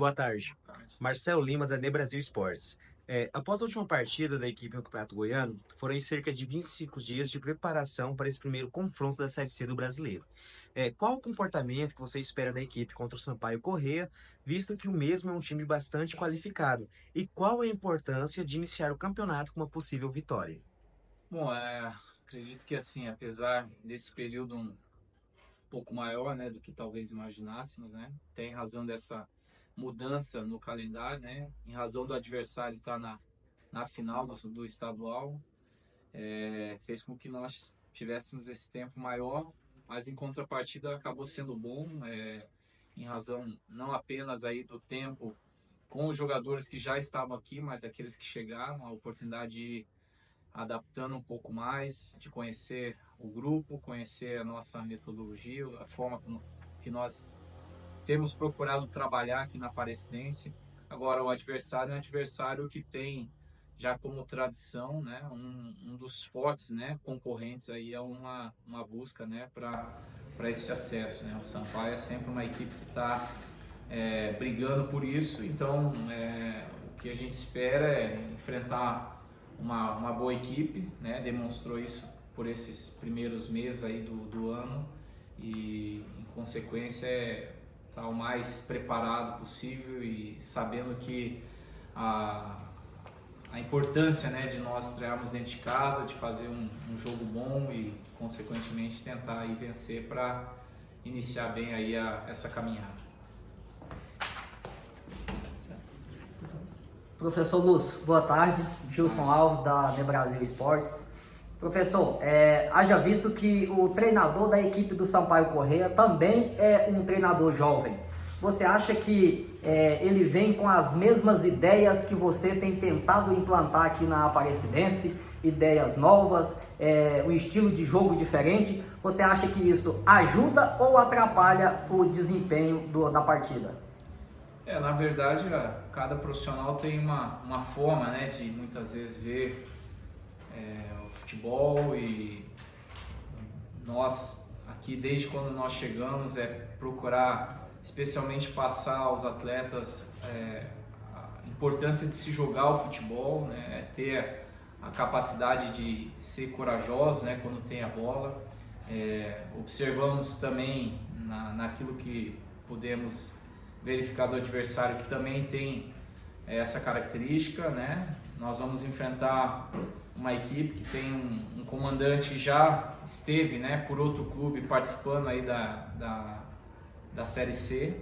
Boa tarde. Marcelo Lima, da Ne Brasil Esportes. Após a última partida da equipe no Campeonato Goiano, foram em cerca de 25 dias de preparação para esse primeiro confronto da Série C do Brasileiro. Qual o comportamento que você espera da equipe contra o Sampaio Corrêa, visto que o mesmo é um time bastante qualificado? E qual a importância de iniciar o campeonato com uma possível vitória? Bom, acredito que assim, apesar desse período um pouco maior, né, do que talvez imaginássemos, né, tem razão dessa mudança no calendário, né, em razão do adversário estar na final do estadual, fez com que nós tivéssemos esse tempo maior, mas em contrapartida acabou sendo bom, em razão não apenas aí do tempo com os jogadores que já estavam aqui, mas aqueles que chegaram, a oportunidade de adaptando um pouco mais, de conhecer o grupo, conhecer a nossa metodologia, a forma que nós temos procurado trabalhar aqui na Aparecidense. Agora, o adversário é um adversário que tem já como tradição, né, um dos fortes, né, concorrentes aí é uma busca, né, para esse acesso, né. O Sampaio é sempre uma equipe que está brigando por isso, então o que a gente espera é enfrentar uma boa equipe, né? Demonstrou isso por esses primeiros meses aí do ano e em consequência estar o mais preparado possível e sabendo que a, a importância, né, de nós estrearmos dentro de casa, de fazer um jogo bom e consequentemente tentar aí vencer para iniciar bem aí essa caminhada. Professor Lúcio, boa tarde. Gilson Tarde. Alves, da Ne Brasil Esportes. Professor, haja visto que o treinador da equipe do Sampaio Corrêa também é um treinador jovem. Você acha que ele vem com as mesmas ideias que você tem tentado implantar aqui na Aparecidense? Ideias novas, um estilo de jogo diferente? Você acha que isso ajuda ou atrapalha o desempenho da partida? Na verdade, cada profissional tem uma forma, né, de muitas vezes ver o futebol e nós aqui, desde quando nós chegamos, procurar especialmente passar aos atletas a importância de se jogar o futebol, né, ter a capacidade de ser corajosos, né, quando tem a bola. Observamos também naquilo que podemos verificar do adversário que também tem essa característica, né? Nós vamos enfrentar uma equipe que tem um comandante que já esteve, né, por outro clube participando aí da Série C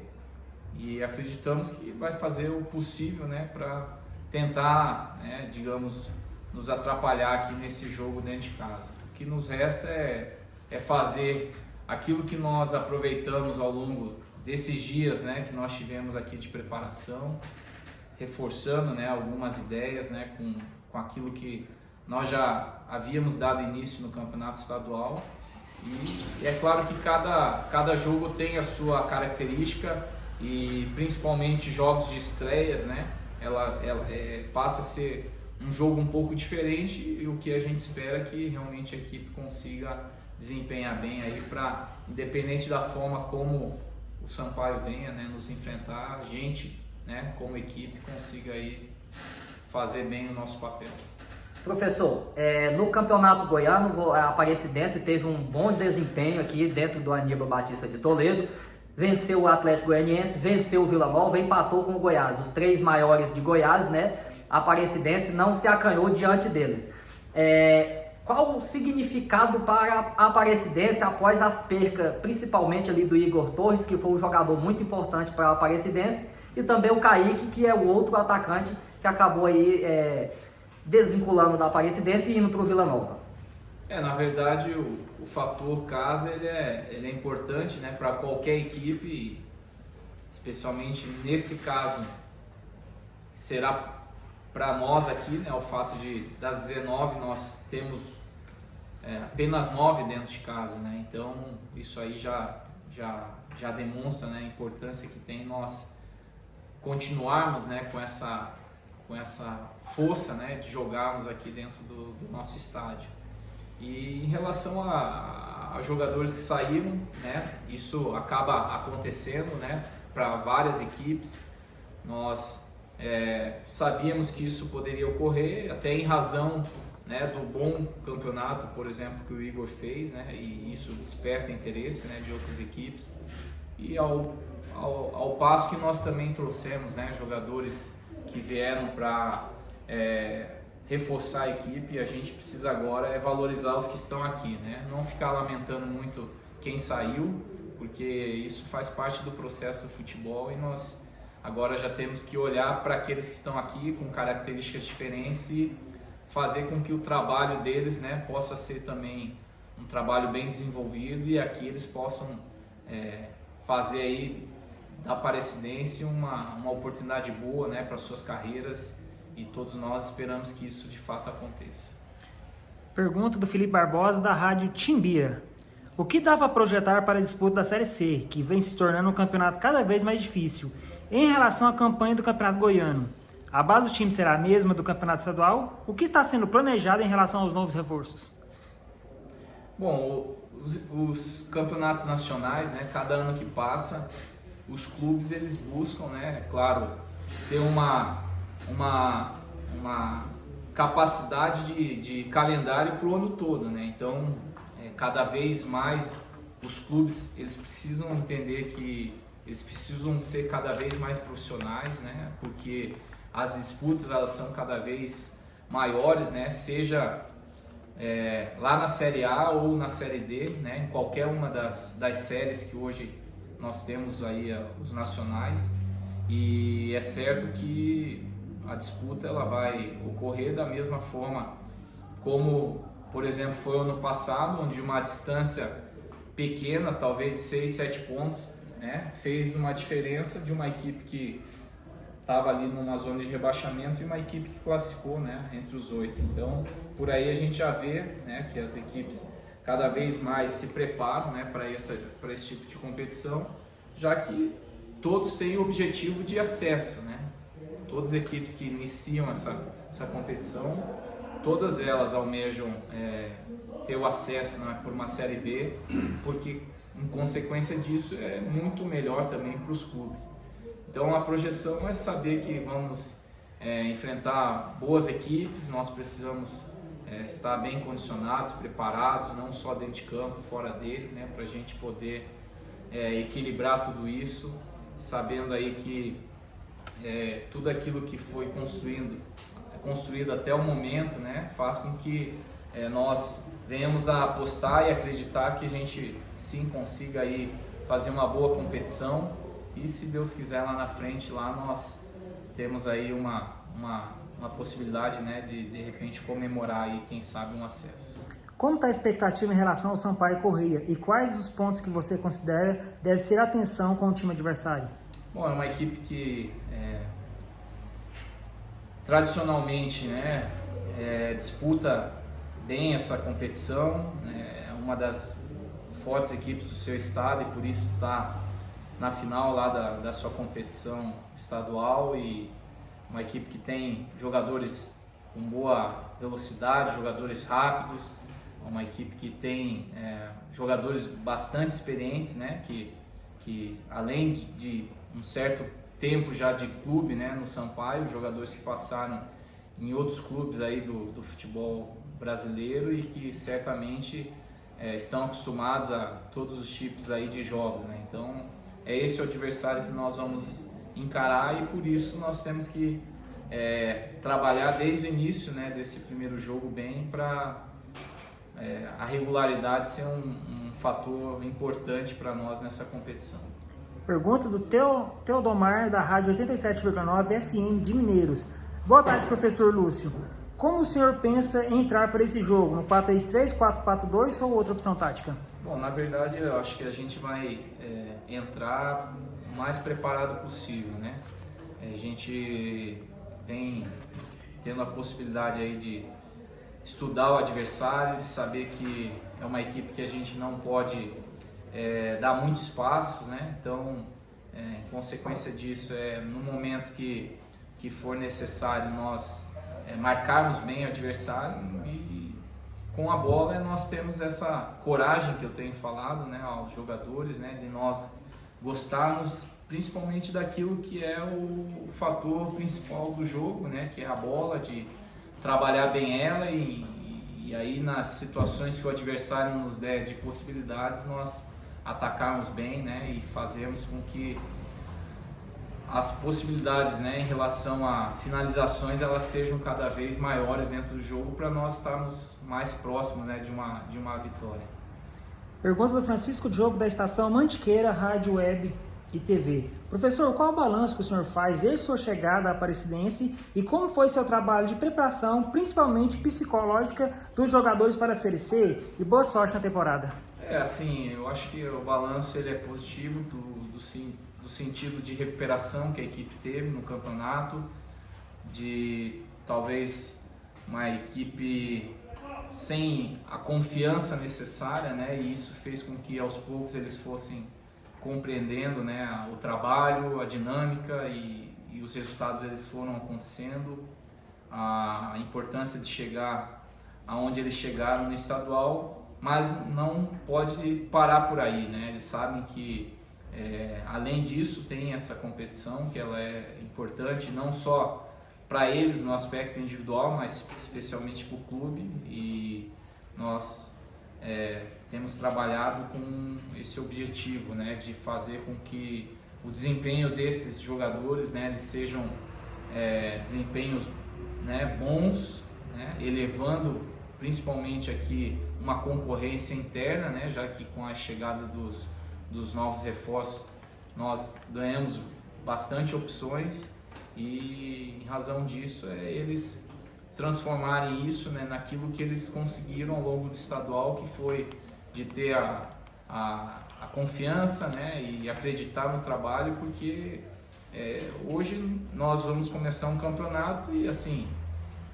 e acreditamos que vai fazer o possível, né, para tentar, né, digamos, nos atrapalhar aqui nesse jogo dentro de casa. O que nos resta é fazer aquilo que nós aproveitamos ao longo desses dias, né, que nós tivemos aqui de preparação, reforçando, né, algumas ideias, né, com aquilo que nós já havíamos dado início no campeonato estadual e é claro que cada jogo tem a sua característica e principalmente jogos de estreias, né, ela passa a ser um jogo um pouco diferente e o que a gente espera é que realmente a equipe consiga desempenhar bem aí para, independente da forma como o Sampaio venha, né, nos enfrentar, a gente, né, como equipe, consiga aí fazer bem o nosso papel. Professor, no Campeonato Goiano, a Aparecidense teve um bom desempenho aqui dentro do Aníbal Batista de Toledo, venceu o Atlético Goianiense, venceu o Vila Nova, empatou com o Goiás, os três maiores de Goiás, né? A Aparecidense não se acanhou diante deles. Qual o significado para a Aparecidense após as percas, principalmente ali do Igor Torres, que foi um jogador muito importante para a Aparecidense, e também o Kaique, que é o outro atacante que acabou aí desvinculando da Aparecidense e indo para o Vila Nova? Na verdade, o fator casa ele é importante, né, para qualquer equipe, especialmente nesse caso, será para nós aqui, né, o fato de das 19 nós temos apenas 9 dentro de casa, né? Então isso aí já demonstra, né, a importância que tem nós continuarmos, né, com essa força, né, de jogarmos aqui dentro do nosso estádio. E em relação a jogadores que saíram, né, isso acaba acontecendo, né, para várias equipes. Nós sabíamos que isso poderia ocorrer, até em razão, né, do bom campeonato, por exemplo, que o Igor fez, né, e isso desperta interesse, né, de outras equipes. E ao passo que nós também trouxemos, né, jogadores que vieram para reforçar a equipe, a gente precisa agora valorizar os que estão aqui, né, não ficar lamentando muito quem saiu, porque isso faz parte do processo do futebol e nós agora já temos que olhar para aqueles que estão aqui com características diferentes e fazer com que o trabalho deles, né, possa ser também um trabalho bem desenvolvido e aqui eles possam fazer aí da Aparecidense uma oportunidade boa, né, para suas carreiras e todos nós esperamos que isso de fato aconteça. Pergunta do Felipe Barbosa da Rádio Timbira. O que dá para projetar para a disputa da Série C, que vem se tornando um campeonato cada vez mais difícil, em relação à campanha do Campeonato Goiano? A base do time será a mesma do Campeonato Estadual? O que está sendo planejado em relação aos novos reforços? Bom, os campeonatos nacionais, né, cada ano que passa, os clubes eles buscam, né, claro, ter uma capacidade de calendário para o ano todo, né? Então, cada vez mais os clubes eles precisam entender que eles precisam ser cada vez mais profissionais, né? Porque as disputas elas são cada vez maiores, né? Seja lá na Série A ou na Série D, né? Em qualquer uma das séries que hoje nós temos aí os nacionais, e é certo que a disputa ela vai ocorrer da mesma forma como, por exemplo, foi o ano passado, onde uma distância pequena, talvez de 6, 7 pontos, né, fez uma diferença de uma equipe que estava ali numa zona de rebaixamento e uma equipe que classificou, né, entre os 8. Então, por aí a gente já vê, né, que as equipes cada vez mais se preparam, né, para esse tipo de competição, já que todos têm o objetivo de acesso, né? Todas as equipes que iniciam essa competição, todas elas almejam ter o acesso, né, por uma Série B, porque em consequência disso é muito melhor também para os clubes. Então a projeção é saber que vamos enfrentar boas equipes, nós precisamos estar bem condicionados, preparados, não só dentro de campo, fora dele, né, para a gente poder equilibrar tudo isso, sabendo aí que tudo aquilo que foi construído até o momento, né, faz com que nós venhamos a apostar e acreditar que a gente sim consiga aí fazer uma boa competição e, se Deus quiser, lá na frente lá nós temos aí uma possibilidade, né, de repente comemorar aí, quem sabe, um acesso. Como está a expectativa em relação ao Sampaio Corrêa e quais os pontos que você considera deve ser atenção com o time adversário? Bom, é uma equipe que tradicionalmente, né, disputa bem essa competição, né, é uma das fortes equipes do seu estado e por isso está na final lá da sua competição estadual, e uma equipe que tem jogadores com boa velocidade, jogadores rápidos, uma equipe que tem jogadores bastante experientes, né, que além de um certo tempo já de clube, né, no Sampaio, jogadores que passaram em outros clubes aí do futebol brasileiro e que certamente estão acostumados a todos os tipos aí de jogos, né? Então é esse o adversário que nós vamos encarar e por isso nós temos que trabalhar desde o início, né, desse primeiro jogo bem para a regularidade ser um fator importante para nós nessa competição. Pergunta do Teodomar, da Rádio 87,9 FM de Mineiros. Boa tarde, professor Lúcio. Como o senhor pensa em entrar para esse jogo? No 4-3-3, 4-4-2 ou outra opção tática? Bom, na verdade, eu acho que a gente vai entrar o mais preparado possível, né? A gente vem tendo a possibilidade aí de estudar o adversário, de saber que é uma equipe que a gente não pode dar muitos espaços, né? Então, em consequência disso, no momento que for necessário nós marcarmos bem o adversário e com a bola nós temos essa coragem que eu tenho falado, né, aos jogadores, né, de nós gostarmos principalmente daquilo que é o fator principal do jogo, né, que é a bola, de trabalhar bem ela e aí nas situações que o adversário nos der de possibilidades, nós atacarmos bem, né, e fazermos com que as possibilidades, né, em relação a finalizações, elas sejam cada vez maiores dentro do jogo para nós estarmos mais próximos, né, de uma vitória. Pergunta do Francisco Diogo, da estação Mantiqueira, Rádio Web e TV. Professor, qual o balanço que o senhor faz desde sua chegada à Aparecidense e como foi seu trabalho de preparação, principalmente psicológica, dos jogadores para a Série C? E boa sorte na temporada. Assim, eu acho que o balanço ele é positivo do sentido de recuperação que a equipe teve no campeonato, de talvez uma equipe sem a confiança necessária, né? E isso fez com que aos poucos eles fossem compreendendo, né, o trabalho, a dinâmica e os resultados eles foram acontecendo, a importância de chegar aonde eles chegaram no estadual, mas não pode parar por aí, né? Eles sabem que além disso tem essa competição que ela é importante não só para eles no aspecto individual, mas especialmente para o clube, e nós temos trabalhado com esse objetivo, né, de fazer com que o desempenho desses jogadores, né, eles sejam desempenhos, né, bons, né, elevando principalmente aqui uma concorrência interna, né, já que com a chegada dos novos reforços nós ganhamos bastante opções e em razão disso eles transformarem isso, né, naquilo que eles conseguiram ao longo do estadual, que foi de ter a confiança, né, e acreditar no trabalho, porque hoje nós vamos começar um campeonato e assim,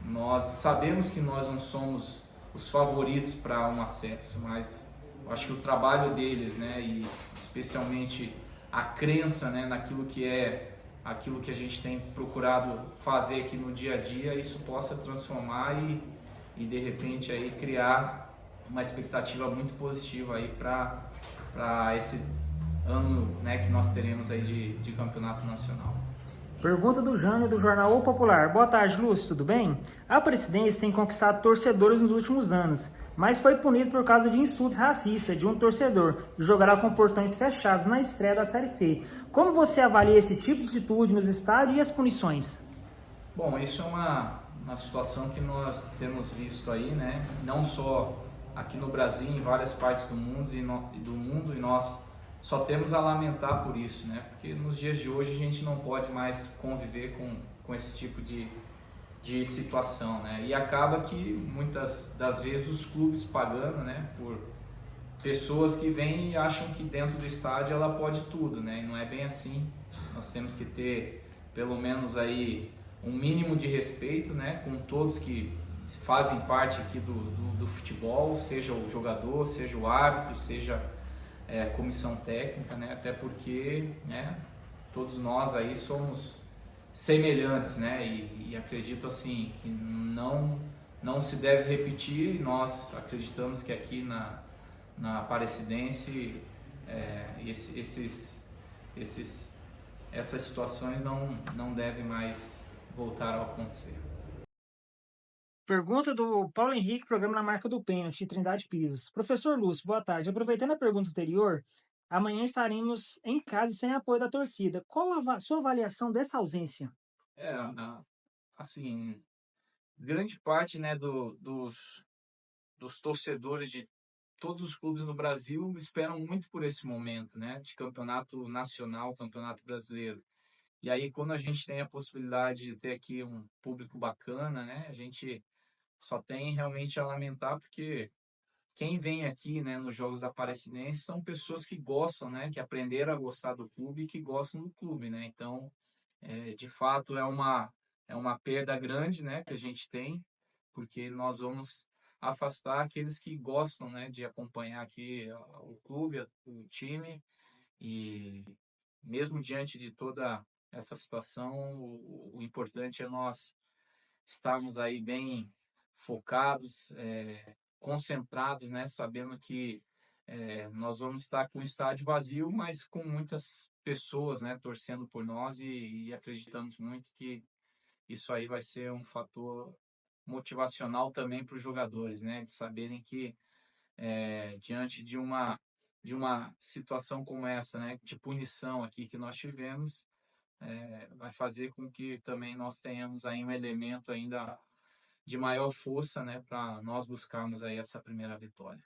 nós sabemos que nós não somos os favoritos para um acesso, mas eu acho que o trabalho deles, né, e especialmente a crença, né, naquilo que é aquilo que a gente tem procurado fazer aqui no dia a dia, isso possa transformar e de repente aí criar uma expectativa muito positiva aí para esse ano, né, que nós teremos aí de campeonato nacional. Pergunta do Jânio, do jornal O Popular. Boa tarde, Lúcio, tudo bem? A Aparecidense tem conquistado torcedores nos últimos anos, mas foi punido por causa de insultos racistas de um torcedor e jogará com portões fechados na estreia da Série C. Como você avalia esse tipo de atitude nos estádios e as punições? Bom, isso é uma situação que nós temos visto aí, né? Não só aqui no Brasil, em várias partes do mundo e nós só temos a lamentar por isso, né? Porque nos dias de hoje a gente não pode mais conviver com esse tipo de situação, né? E acaba que muitas das vezes os clubes pagando, né, por pessoas que vêm e acham que dentro do estádio ela pode tudo, né? E não é bem assim. Nós temos que ter pelo menos aí um mínimo de respeito, né, com todos que fazem parte aqui do futebol, seja o jogador, seja o árbitro, seja comissão técnica, né? Até porque, né, todos nós aí somos semelhantes, né? E acredito assim que não se deve repetir. Nós acreditamos que aqui na Aparecidense essas situações não devem mais voltar a acontecer. Pergunta do Paulo Henrique, programa Na Marca do Pênalti, Trindade Pisos. Professor Lúcio, boa tarde. Aproveitando a pergunta anterior, amanhã estaremos em casa sem apoio da torcida. Qual a sua avaliação dessa ausência? Assim, grande parte, né, dos torcedores de todos os clubes no Brasil esperam muito por esse momento, né, de campeonato nacional, campeonato brasileiro. E aí, quando a gente tem a possibilidade de ter aqui um público bacana, né, a gente só tem realmente a lamentar, porque quem vem aqui, né, nos Jogos da Aparecidense são pessoas que gostam, né, que aprenderam a gostar do clube e que gostam do clube, né. Então, de fato, é uma perda grande, né, que a gente tem, porque nós vamos afastar aqueles que gostam, né, de acompanhar aqui o clube, o time, e mesmo diante de toda essa situação, o importante é nós estarmos aí bem focados, concentrados, né, sabendo que Nós vamos estar com o estádio vazio, mas com muitas pessoas, né, torcendo por nós e acreditamos muito que isso aí vai ser um fator motivacional também para os jogadores, né, de saberem que diante de uma situação como essa, né, de punição aqui que nós tivemos, vai fazer com que também nós tenhamos aí um elemento ainda de maior força, né, para nós buscarmos aí essa primeira vitória.